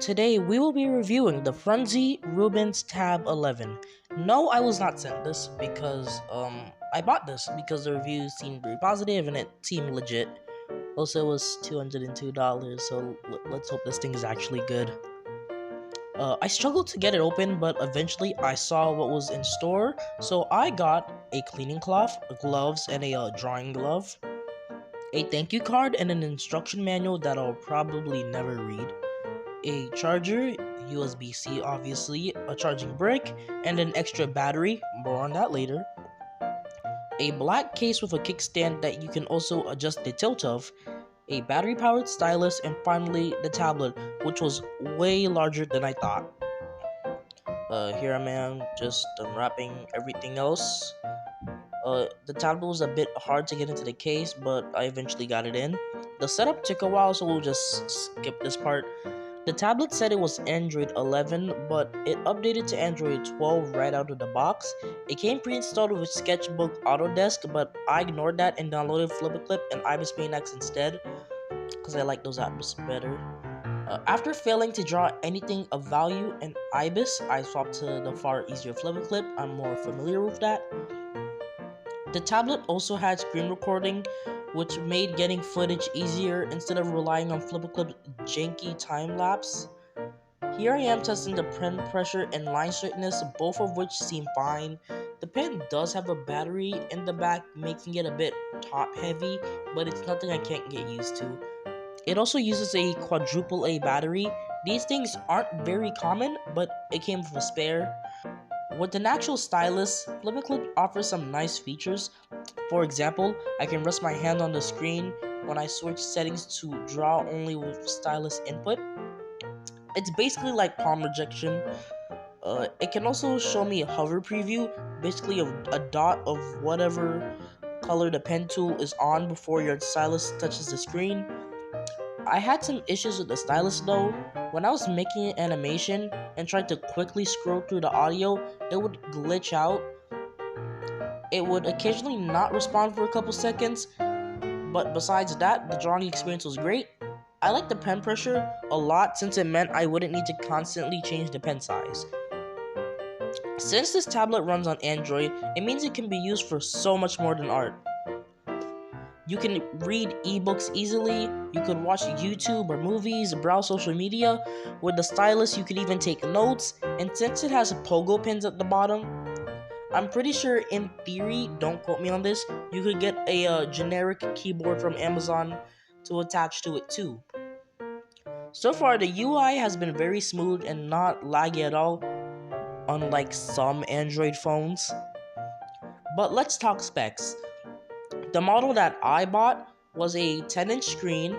Today we will be reviewing the Frunsi Rubens Tab 11. No, I was not sent this because I bought this because the reviews seemed very positive and it seemed legit. Also, it was $202, so let's hope this thing is actually good. I struggled to get it open, but eventually I saw what was in store, so I got a cleaning cloth, gloves, and a drawing glove, a thank you card, and an instruction manual that I'll probably never read, a charger, USB-C obviously, a charging brick, and an extra battery, more on that later, a black case with a kickstand that you can also adjust the tilt of, a battery-powered stylus, and finally the tablet, which was way larger than I thought. Here I am, just unwrapping everything else. The tablet was a bit hard to get into the case, but I eventually got it in. The setup took a while, so we'll just skip this part. The tablet said it was Android 11, but it updated to Android 12 right out of the box. It came pre-installed with Sketchbook Autodesk, but I ignored that and downloaded FlipaClip and IBIS Paint X instead, because I like those apps better. After failing to draw anything of value in IBIS, I swapped to the far easier FlipaClip. I'm more familiar with that. The tablet also had screen recording, which made getting footage easier instead of relying on FlipaClip's janky time-lapse. Here I am testing the pen pressure and line straightness, both of which seem fine. The pen does have a battery in the back, making it a bit top-heavy, but it's nothing I can't get used to. It also uses a quadruple A battery. These things aren't very common, but it came with a spare. With an actual stylus, FlipaClip offers some nice features. For example, I can rest my hand on the screen when I switch settings to draw only with stylus input. It's basically like palm rejection. It can also show me a hover preview, basically a dot of whatever color the pen tool is on before your stylus touches the screen. I had some issues with the stylus though. When I was making an animation and tried to quickly scroll through the audio, it would glitch out. It would occasionally not respond for a couple seconds, but besides that, the drawing experience was great. I liked the pen pressure a lot since it meant I wouldn't need to constantly change the pen size. Since this tablet runs on Android, it means it can be used for so much more than art. You can read ebooks easily, you could watch YouTube or movies, browse social media. With the stylus, you could even take notes, and since it has pogo pins at the bottom, I'm pretty sure in theory, don't quote me on this, you could get a generic keyboard from Amazon to attach to it too. So far, the UI has been very smooth and not laggy at all, unlike some Android phones. But let's talk specs. The model that I bought was a 10-inch screen,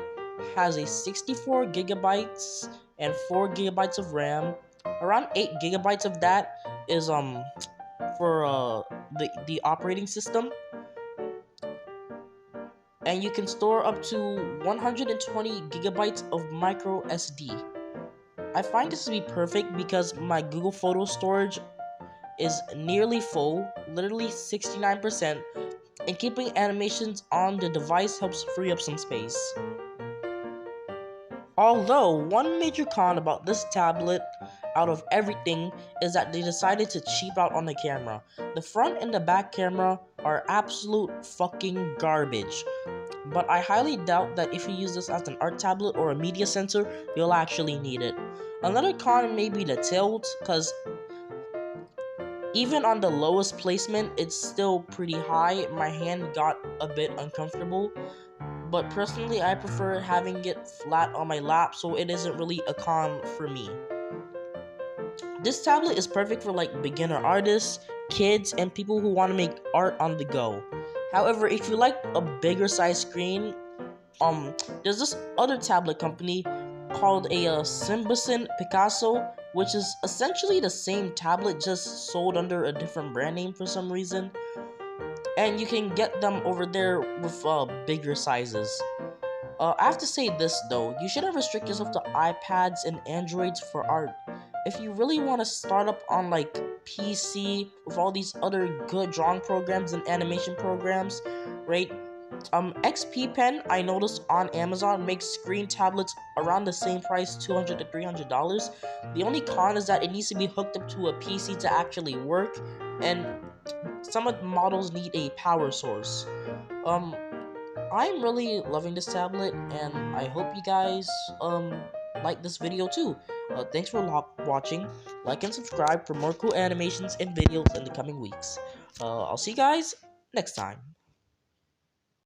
has a 64 gigabytes and 4 gigabytes of RAM. Around 8 gigabytes of that is for the operating system, and you can store up to 120 gigabytes of micro SD. I find this to be perfect because my Google Photo storage is nearly full, literally 69%, and keeping animations on the device helps free up some space. Although, one major con about this tablet out of everything is that they decided to cheap out on the camera. The front and the back camera are absolute fucking garbage. But I highly doubt that if you use this as an art tablet or a media sensor, you'll actually need it. Another con may be the tilt, because even on the lowest placement, it's still pretty high. My hand got a bit uncomfortable. But personally, I prefer having it flat on my lap, so it isn't really a con for me. This tablet is perfect for like beginner artists, kids, and people who want to make art on the go. However, if you like a bigger size screen, there's this other tablet company called a Symboson Picasso, which is essentially the same tablet just sold under a different brand name for some reason. And you can get them over there with bigger sizes. I have to say this though, you shouldn't restrict yourself to iPads and Androids for art. If you really want to start up on like PC with all these other good drawing programs and animation programs, right? XP Pen, I noticed on Amazon, makes screen tablets around the same price, $200 to $300. The only con is that it needs to be hooked up to a PC to actually work, and some of the models need a power source. Um, I'm really loving this tablet, and I hope you guys like this video too. Thanks for watching. Like and subscribe for more cool animations and videos in the coming weeks. I'll see you guys next time.